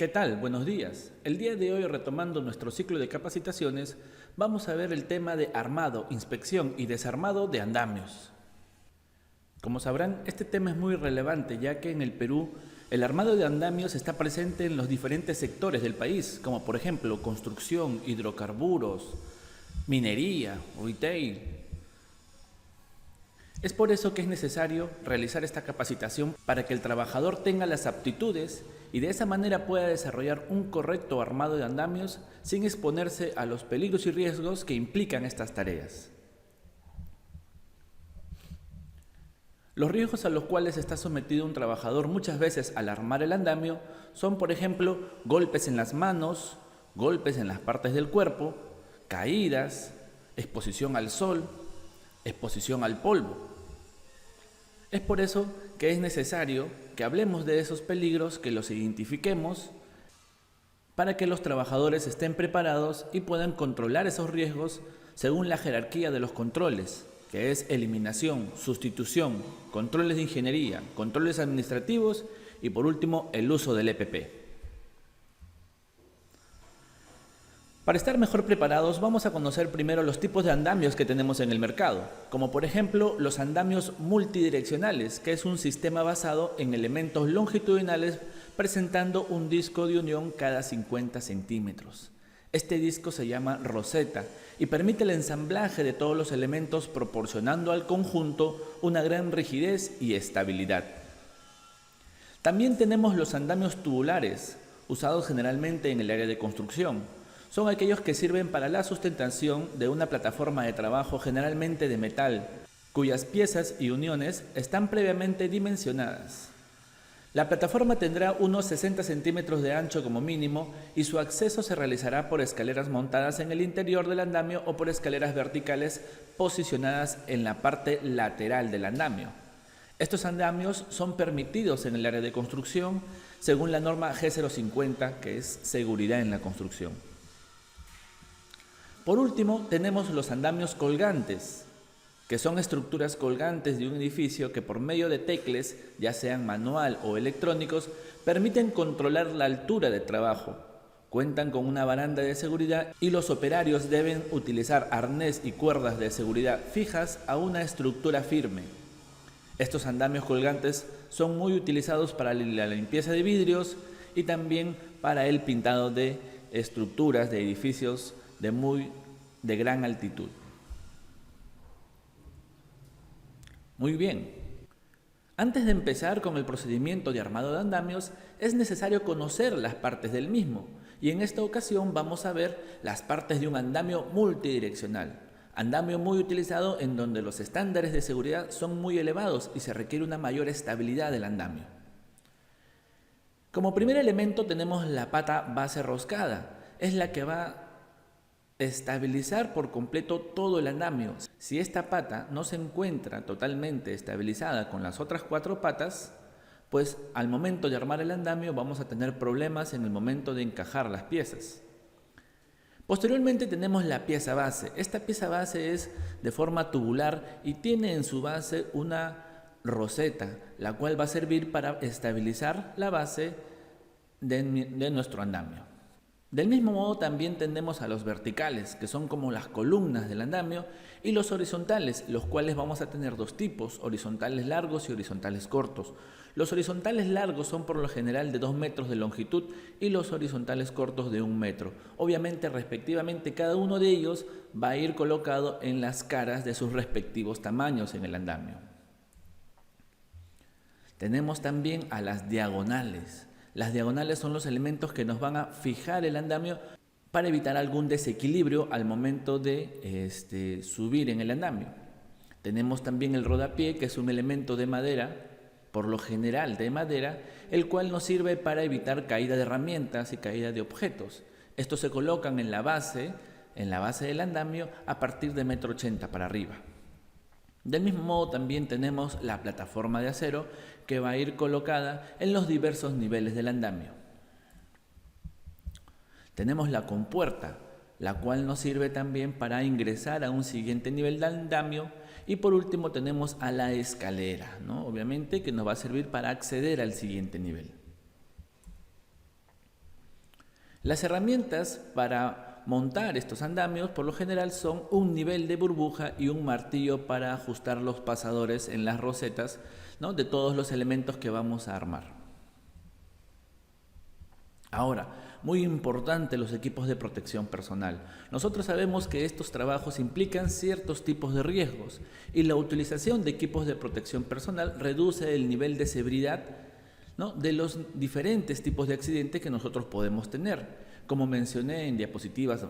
¿Qué tal? Buenos días. El día de hoy, retomando nuestro ciclo de capacitaciones, vamos a ver el tema de armado, inspección y desarmado de andamios. Como sabrán, este tema es muy relevante ya que en el Perú el armado de andamios está presente en los diferentes sectores del país, como por ejemplo construcción, hidrocarburos, minería, retail. Es por eso que es necesario realizar esta capacitación para que el trabajador tenga las aptitudes y de esa manera pueda desarrollar un correcto armado de andamios sin exponerse a los peligros y riesgos que implican estas tareas. Los riesgos a los cuales está sometido un trabajador muchas veces al armar el andamio son, por ejemplo, golpes en las manos, golpes en las partes del cuerpo, caídas, exposición al sol, exposición al polvo. Es por eso que es necesario que hablemos de esos peligros, que los identifiquemos, para que los trabajadores estén preparados y puedan controlar esos riesgos según la jerarquía de los controles, que es eliminación, sustitución, controles de ingeniería, controles administrativos y por último el uso del EPP. Para estar mejor preparados vamos a conocer primero los tipos de andamios que tenemos en el mercado, como por ejemplo los andamios multidireccionales, que es un sistema basado en elementos longitudinales presentando un disco de unión cada 50 centímetros. Este disco se llama roseta y permite el ensamblaje de todos los elementos proporcionando al conjunto una gran rigidez y estabilidad. También tenemos los andamios tubulares, usados generalmente en el área de construcción. Son aquellos que sirven para la sustentación de una plataforma de trabajo generalmente de metal, cuyas piezas y uniones están previamente dimensionadas. La plataforma tendrá unos 60 centímetros de ancho como mínimo y su acceso se realizará por escaleras montadas en el interior del andamio o por escaleras verticales posicionadas en la parte lateral del andamio. Estos andamios son permitidos en el área de construcción según la norma G050, que es seguridad en la construcción. Por último, tenemos los andamios colgantes, que son estructuras colgantes de un edificio que por medio de tecles, ya sean manual o electrónicos, permiten controlar la altura de trabajo. Cuentan con una baranda de seguridad y los operarios deben utilizar arnés y cuerdas de seguridad fijas a una estructura firme. Estos andamios colgantes son muy utilizados para la limpieza de vidrios y también para el pintado de estructuras de edificios de gran altitud. Muy bien. Antes de empezar con el procedimiento de armado de andamios, es necesario conocer las partes del mismo, y en esta ocasión vamos a ver las partes de un andamio multidireccional. Andamio muy utilizado en donde los estándares de seguridad son muy elevados y se requiere una mayor estabilidad del andamio. Como primer elemento tenemos la pata base roscada. Es la que va a estabilizar por completo todo el andamio. Si esta pata no se encuentra totalmente estabilizada con las otras 4 patas, pues al momento de armar el andamio vamos a tener problemas en el momento de encajar las piezas. Posteriormente tenemos la pieza base. Esta pieza base es de forma tubular y tiene en su base una roseta, la cual va a servir para estabilizar la base de nuestro andamio. Del mismo modo también tenemos a los verticales, que son como las columnas del andamio, y los horizontales, los cuales vamos a tener dos tipos, horizontales largos y horizontales cortos. Los horizontales largos son por lo general de 2 metros de longitud y los horizontales cortos de 1 metro. Obviamente, respectivamente, cada uno de ellos va a ir colocado en las caras de sus respectivos tamaños en el andamio. Tenemos también a las diagonales. Las diagonales son los elementos que nos van a fijar el andamio para evitar algún desequilibrio al momento de subir en el andamio. Tenemos también el rodapié, que es un elemento de madera, por lo general de madera, el cual nos sirve para evitar caída de herramientas y caída de objetos. Estos se colocan en la base del andamio a partir de 1,80 m para arriba. Del mismo modo también tenemos la plataforma de acero que va a ir colocada en los diversos niveles del andamio. Tenemos la compuerta, la cual nos sirve también para ingresar a un siguiente nivel de andamio. Y por último tenemos a la escalera, ¿no? Obviamente que nos va a servir para acceder al siguiente nivel. Las herramientas para montar estos andamios por lo general son un nivel de burbuja y un martillo para ajustar los pasadores en las rosetas, ¿no?, de todos los elementos que vamos a armar. Ahora, muy importante los equipos de protección personal. Nosotros sabemos que estos trabajos implican ciertos tipos de riesgos y la utilización de equipos de protección personal reduce el nivel de severidad, ¿no?, de los diferentes tipos de accidentes que nosotros podemos tener. Como mencioné en diapositivas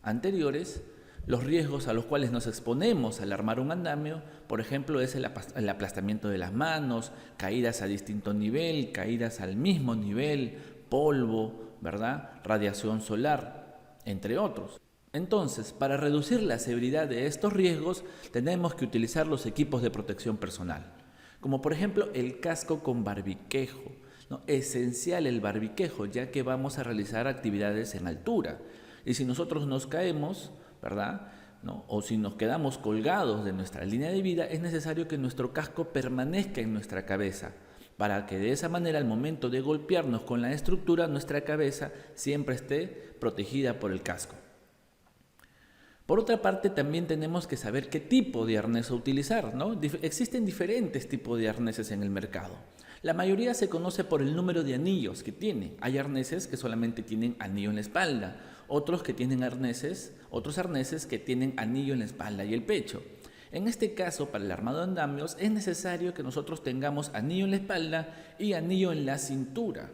anteriores, los riesgos a los cuales nos exponemos al armar un andamio, por ejemplo, es el aplastamiento de las manos, caídas a distinto nivel, caídas al mismo nivel, polvo, ¿verdad?, radiación solar, entre otros. Entonces, para reducir la severidad de estos riesgos, tenemos que utilizar los equipos de protección personal, como por ejemplo el casco con barbiquejo, ¿no? Esencial el barbiquejo, ya que vamos a realizar actividades en altura. Y si nosotros nos caemos, ¿verdad?, ¿no?, o si nos quedamos colgados de nuestra línea de vida, es necesario que nuestro casco permanezca en nuestra cabeza, para que de esa manera al momento de golpearnos con la estructura, nuestra cabeza siempre esté protegida por el casco. Por otra parte, también tenemos que saber qué tipo de arnés utilizar, ¿no? Existen diferentes tipos de arneses en el mercado. La mayoría se conoce por el número de anillos que tiene. Hay arneses que solamente tienen anillo en la espalda, otros arneses que tienen anillo en la espalda y el pecho. En este caso, para el armado de andamios, es necesario que nosotros tengamos anillo en la espalda y anillo en la cintura.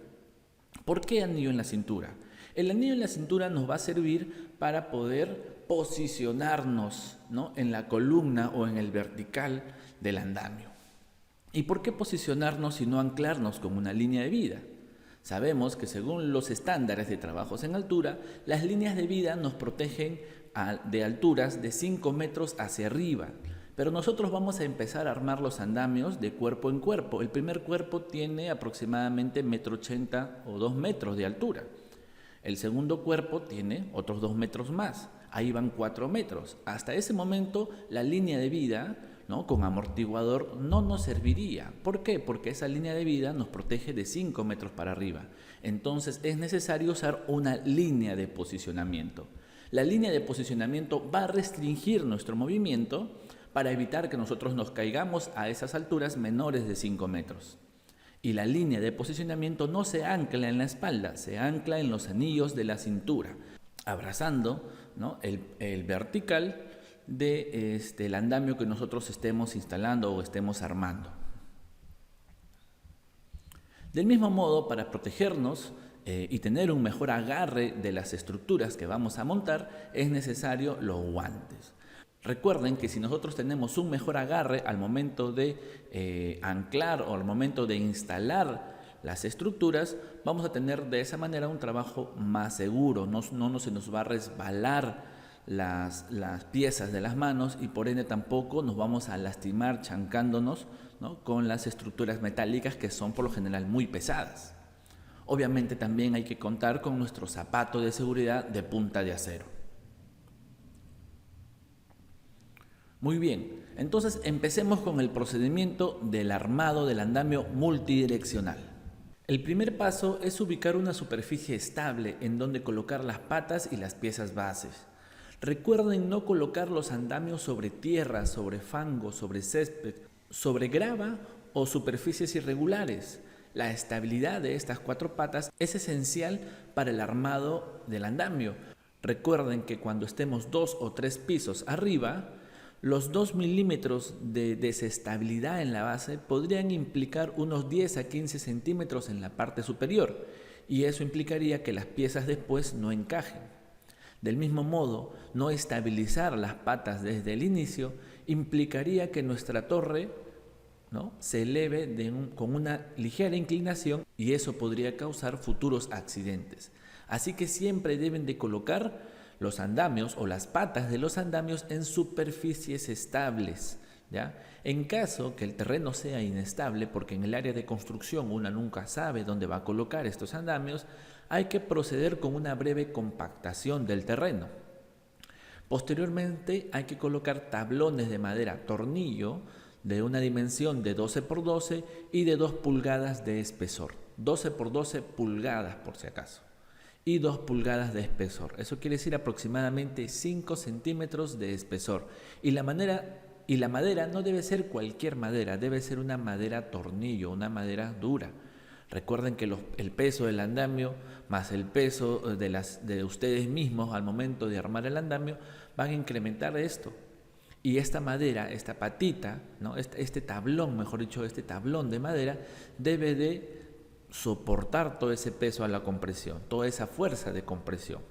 ¿Por qué anillo en la cintura? El anillo en la cintura nos va a servir para poder posicionarnos, ¿no?, en la columna o en el vertical del andamio. ¿Y por qué posicionarnos y no anclarnos con una línea de vida? Sabemos que según los estándares de trabajos en altura, las líneas de vida nos protegen de alturas de 5 metros hacia arriba. Pero nosotros vamos a empezar a armar los andamios de cuerpo en cuerpo. El primer cuerpo tiene aproximadamente 1,80 m o 2 metros de altura. El segundo cuerpo tiene otros 2 metros más. Ahí van 4 metros. Hasta ese momento la línea de vida, ¿no?, con amortiguador no nos serviría. ¿Por qué? Porque esa línea de vida nos protege de 5 metros para arriba. Entonces es necesario usar una línea de posicionamiento. La línea de posicionamiento va a restringir nuestro movimiento para evitar que nosotros nos caigamos a esas alturas menores de 5 metros. Y la línea de posicionamiento no se ancla en la espalda, se ancla en los anillos de la cintura, abrazando, ¿no?, el vertical del andamio que nosotros estemos instalando o estemos armando. Del mismo modo, para protegernos y tener un mejor agarre de las estructuras que vamos a montar, es necesario los guantes. Recuerden que si nosotros tenemos un mejor agarre al momento de anclar o al momento de instalar las estructuras, vamos a tener de esa manera un trabajo más seguro, no se nos va a resbalar las piezas de las manos y por ende tampoco nos vamos a lastimar chancándonos, ¿no?, con las estructuras metálicas que son por lo general muy pesadas. Obviamente también hay que contar con nuestro zapato de seguridad de punta de acero. Muy bien, entonces empecemos con el procedimiento del armado del andamio multidireccional. El primer paso es ubicar una superficie estable en donde colocar las patas y las piezas bases. Recuerden no colocar los andamios sobre tierra, sobre fango, sobre césped, sobre grava o superficies irregulares. La estabilidad de estas 4 patas es esencial para el armado del andamio. Recuerden que cuando estemos 2 o 3 pisos arriba, los 2 milímetros de desestabilidad en la base podrían implicar unos 10 a 15 centímetros en la parte superior y eso implicaría que las piezas después no encajen. Del mismo modo, no estabilizar las patas desde el inicio implicaría que nuestra torre, ¿no?, se eleve con una ligera inclinación y eso podría causar futuros accidentes. Así que siempre deben de colocar los andamios o las patas de los andamios en superficies estables, ¿ya? En caso que el terreno sea inestable, porque en el área de construcción uno nunca sabe dónde va a colocar estos andamios, hay que proceder con una breve compactación del terreno. Posteriormente hay que colocar tablones de madera tornillo de una dimensión de 12 por 12 y de 2 pulgadas de espesor, 12 por 12 pulgadas por si acaso. y 2 pulgadas de espesor. Eso quiere decir aproximadamente 5 centímetros de espesor. Y la madera no debe ser cualquier madera, debe ser una madera tornillo, una madera dura. Recuerden que el peso del andamio más el peso de ustedes mismos al momento de armar el andamio van a incrementar esto. Y esta madera, esta patita, ¿no? este tablón, mejor dicho, este tablón de madera debe de soportar todo ese peso a la compresión, toda esa fuerza de compresión.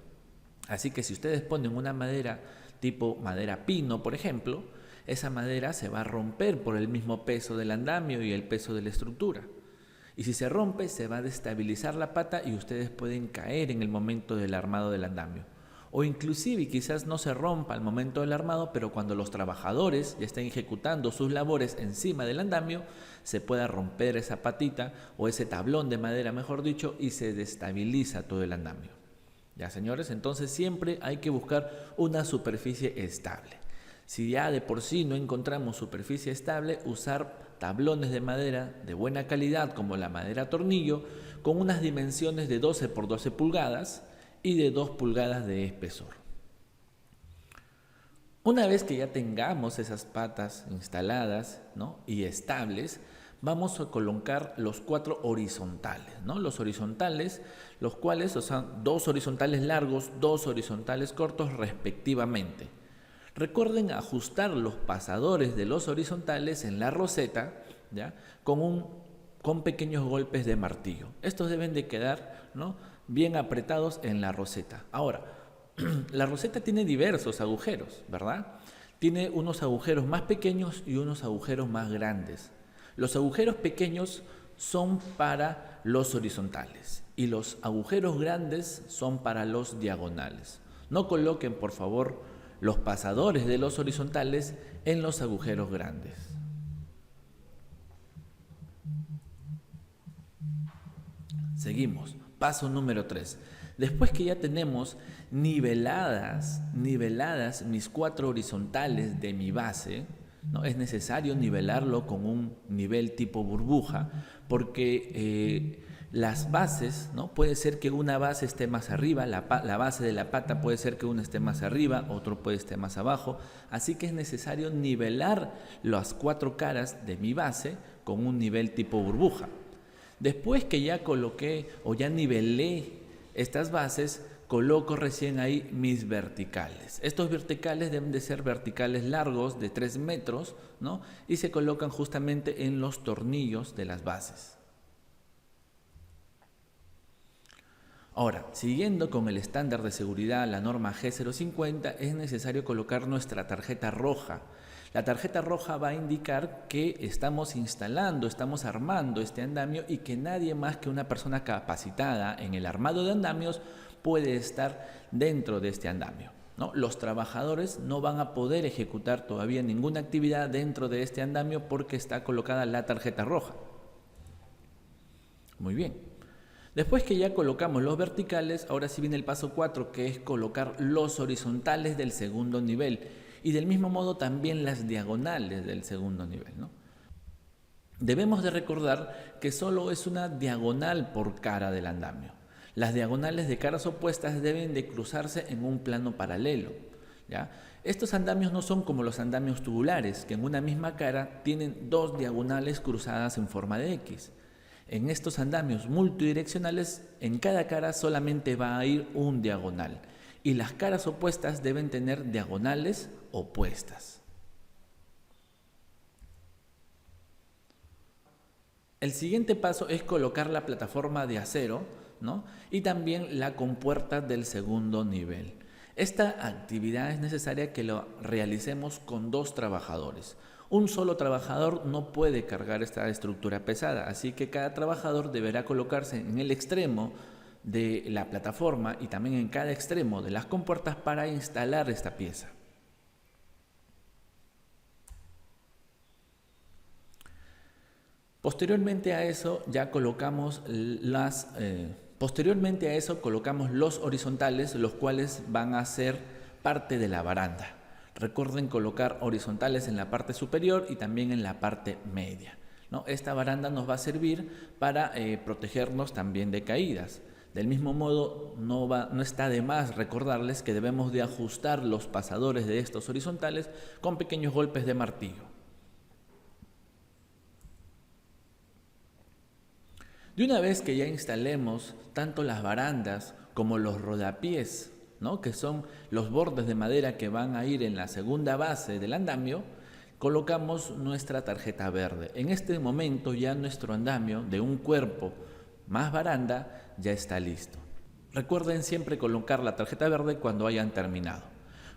Así que si ustedes ponen una madera tipo madera pino, por ejemplo, esa madera se va a romper por el mismo peso del andamio y el peso de la estructura. Y si se rompe, se va a destabilizar la pata y ustedes pueden caer en el momento del armado del andamio. O inclusive quizás no se rompa al momento del armado, pero cuando los trabajadores ya estén ejecutando sus labores encima del andamio, se pueda romper esa patita o ese tablón de madera, mejor dicho, y se destabiliza todo el andamio. Ya, señores, entonces siempre hay que buscar una superficie estable. Si ya de por sí no encontramos superficie estable, usar tablones de madera de buena calidad como la madera tornillo con unas dimensiones de 12 por 12 pulgadas y de 2 pulgadas de espesor. Una vez que ya tengamos esas patas instaladas, ¿no?, y estables, vamos a colocar los 4 horizontales, ¿no? Los horizontales, los cuales, o sea, 2 horizontales largos, 2 horizontales cortos respectivamente. Recuerden ajustar los pasadores de los horizontales en la roseta, ¿ya?, con pequeños golpes de martillo. Estos deben de quedar, ¿no?, bien apretados en la roseta. Ahora, la roseta tiene diversos agujeros, ¿verdad? Tiene unos agujeros más pequeños y unos agujeros más grandes. Los agujeros pequeños son para los horizontales y los agujeros grandes son para los diagonales. No coloquen, por favor, los pasadores de los horizontales en los agujeros grandes. Seguimos. Paso número 3. Después que ya tenemos niveladas mis 4 horizontales de mi base, ¿no?, es necesario nivelarlo con un nivel tipo burbuja, porque las bases, ¿no?, puede ser que una base esté más arriba, la base de la pata puede ser que una esté más arriba, otro puede estar más abajo, así que es necesario nivelar las 4 caras de mi base con un nivel tipo burbuja. Después que ya coloqué o ya nivelé estas bases, coloco recién ahí mis verticales. Estos verticales deben de ser verticales largos de 3 metros, ¿no?, y se colocan justamente en los tornillos de las bases. Ahora, siguiendo con el estándar de seguridad, la norma G050, es necesario colocar nuestra tarjeta roja. La tarjeta roja va a indicar que estamos instalando, estamos armando este andamio y que nadie más que una persona capacitada en el armado de andamios puede estar dentro de este andamio, ¿no? Los trabajadores no van a poder ejecutar todavía ninguna actividad dentro de este andamio porque está colocada la tarjeta roja. Muy bien. Después que ya colocamos los verticales, ahora sí viene el paso 4, que es colocar los horizontales del segundo nivel. Y del mismo modo también las diagonales del segundo nivel, ¿no? Debemos de recordar que solo es una diagonal por cara del andamio. Las diagonales de caras opuestas deben de cruzarse en un plano paralelo, ¿ya? Estos andamios no son como los andamios tubulares, que en una misma cara tienen 2 diagonales cruzadas en forma de X. En estos andamios multidireccionales, en cada cara solamente va a ir un diagonal. Y las caras opuestas deben tener diagonales opuestas. El siguiente paso es colocar la plataforma de acero, ¿no?, y también la compuerta del segundo nivel. Esta actividad es necesaria que lo realicemos con 2 trabajadores. Un solo trabajador no puede cargar esta estructura pesada, así que cada trabajador deberá colocarse en el extremo de la plataforma y también en cada extremo de las compuertas para instalar esta pieza. Posteriormente a eso colocamos los horizontales, los cuales van a ser parte de la baranda. Recuerden colocar horizontales en la parte superior y también en la parte media, ¿no? Esta baranda nos va a servir para protegernos también de caídas. Del mismo modo, no está de más recordarles que debemos de ajustar los pasadores de estos horizontales con pequeños golpes de martillo. De una vez que ya instalemos tanto las barandas como los rodapiés, ¿no?, que son los bordes de madera que van a ir en la segunda base del andamio, colocamos nuestra tarjeta verde. En este momento ya nuestro andamio de un cuerpo más baranda ya está listo. Recuerden siempre colocar la tarjeta verde cuando hayan terminado.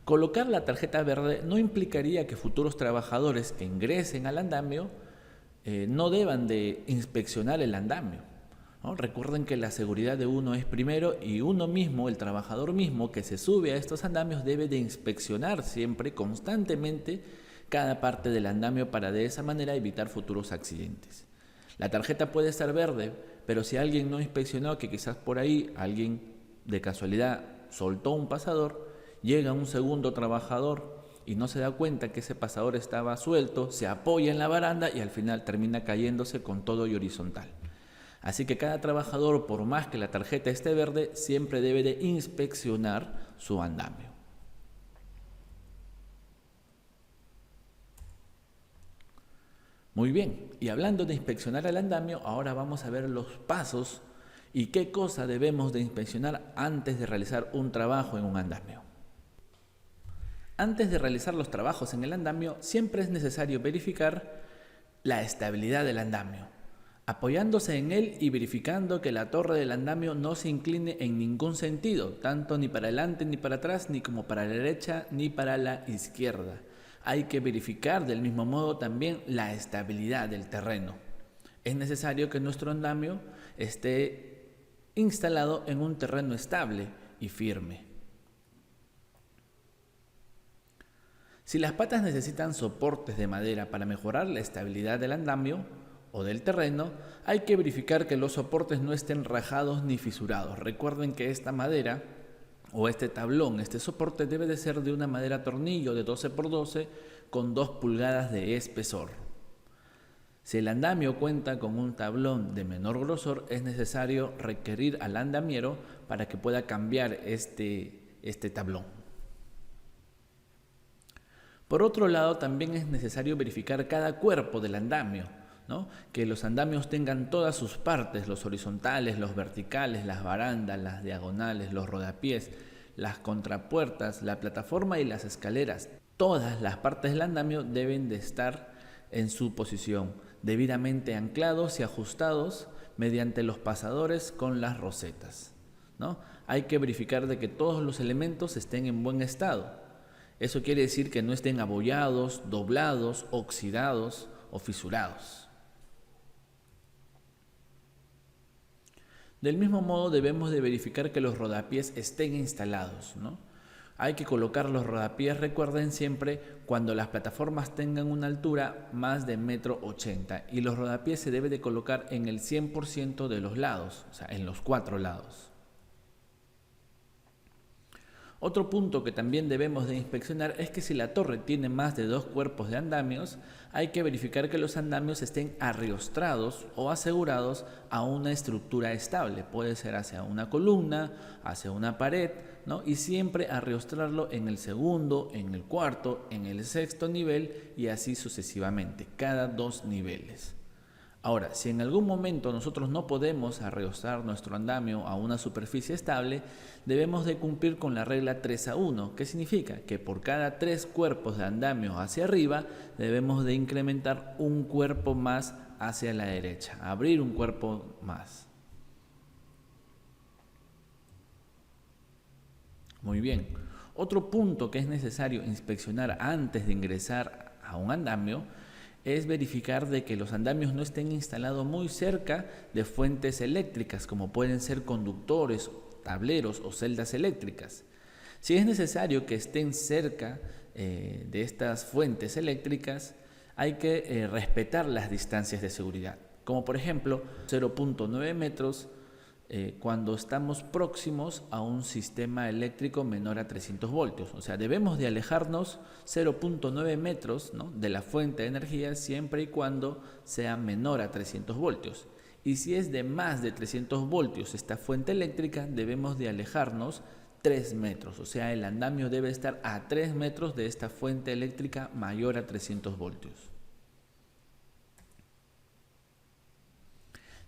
Colocar la tarjeta verde no implicaría que futuros trabajadores que ingresen al andamio no deban de inspeccionar el andamio, ¿no? Recuerden que la seguridad de uno es primero y uno mismo, el trabajador mismo que se sube a estos andamios, debe de inspeccionar siempre, constantemente, cada parte del andamio para de esa manera evitar futuros accidentes. La tarjeta puede estar verde, pero si alguien no inspeccionó, que quizás por ahí alguien de casualidad soltó un pasador, llega un segundo trabajador y no se da cuenta que ese pasador estaba suelto, se apoya en la baranda y al final termina cayéndose con todo y horizontal. Así que cada trabajador, por más que la tarjeta esté verde, siempre debe de inspeccionar su andamio. Muy bien, y hablando de inspeccionar el andamio, ahora vamos a ver los pasos y qué cosa debemos de inspeccionar antes de realizar un trabajo en un andamio. Antes de realizar los trabajos en el andamio, siempre es necesario verificar la estabilidad del andamio, apoyándose en él y verificando que la torre del andamio no se incline en ningún sentido, tanto ni para adelante ni para atrás, ni como para la derecha ni para la izquierda. Hay que verificar del mismo modo también la estabilidad del terreno. Es necesario que nuestro andamio esté instalado en un terreno estable y firme. Si las patas necesitan soportes de madera para mejorar la estabilidad del andamio o del terreno, hay que verificar que los soportes no estén rajados ni fisurados. Recuerden que esta madera o este tablón, este soporte debe de ser de una madera tornillo de 12×12 con 2 pulgadas de espesor. Si el andamio cuenta con un tablón de menor grosor, es necesario requerir al andamiero para que pueda cambiar este tablón. Por otro lado, también es necesario verificar cada cuerpo del andamio, ¿no? Que los andamios tengan todas sus partes, los horizontales, los verticales, las barandas, las diagonales, los rodapiés, las contrapuertas, la plataforma y las escaleras. Todas las partes del andamio deben de estar en su posición, debidamente anclados y ajustados mediante los pasadores con las rosetas, ¿no? Hay que verificar de que todos los elementos estén en buen estado. Eso quiere decir que no estén abollados, doblados, oxidados o fisurados. Del mismo modo debemos de verificar que los rodapiés estén instalados, ¿no? Hay que colocar los rodapiés, recuerden siempre, cuando las plataformas tengan una altura más de 1,80 m y los rodapiés se debe de colocar en el 100% de los lados, o sea, en los 4 lados. Otro punto que también debemos de inspeccionar es que si la torre tiene más de 2 cuerpos de andamios, hay que verificar que los andamios estén arriostrados o asegurados a una estructura estable. Puede ser hacia una columna, hacia una pared, ¿no? Y siempre arriostrarlo en el segundo, en el cuarto, en el sexto nivel y así sucesivamente, cada 2 niveles. Ahora, si en algún momento nosotros no podemos arriostrar nuestro andamio a una superficie estable, debemos de cumplir con la regla 3:1, que significa que por cada 3 cuerpos de andamio hacia arriba, debemos de incrementar un cuerpo más hacia la derecha, abrir un cuerpo más. Muy bien. Otro punto que es necesario inspeccionar antes de ingresar a un andamio es verificar de que los andamios no estén instalados muy cerca de fuentes eléctricas, como pueden ser conductores, tableros o celdas eléctricas. Si es necesario que estén cerca de estas fuentes eléctricas, hay que respetar las distancias de seguridad, como por ejemplo 0,9 metros cuando estamos próximos a un sistema eléctrico menor a 300 voltios. O sea, debemos de alejarnos 0,9 metros, ¿no?, de la fuente de energía siempre y cuando sea menor a 300 voltios. Y si es de más de 300 voltios esta fuente eléctrica, debemos de alejarnos 3 metros, o sea, el andamio debe estar a 3 metros de esta fuente eléctrica mayor a 300 voltios.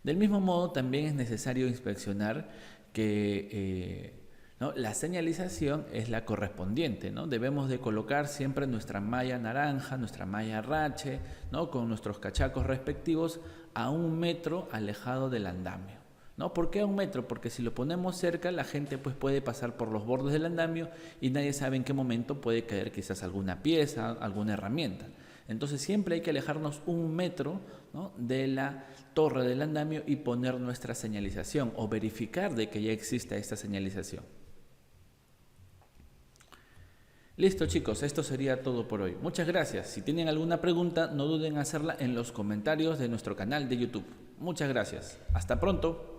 Del mismo modo, también es necesario inspeccionar que ¿no? La señalización es la correspondiente, ¿no? Debemos de colocar siempre nuestra malla naranja, nuestra malla rache, ¿no? Con nuestros cachacos respectivos a 1 metro alejado del andamio, ¿no? ¿Por qué a 1 metro? Porque si lo ponemos cerca, la gente pues, puede pasar por los bordes del andamio y nadie sabe en qué momento puede caer quizás alguna pieza, alguna herramienta. Entonces siempre hay que alejarnos 1 metro, ¿no? de la torre del andamio y poner nuestra señalización o verificar de que ya exista esta señalización. Listo chicos, esto sería todo por hoy. Muchas gracias. Si tienen alguna pregunta, no duden en hacerla en los comentarios de nuestro canal de YouTube. Muchas gracias. Hasta pronto.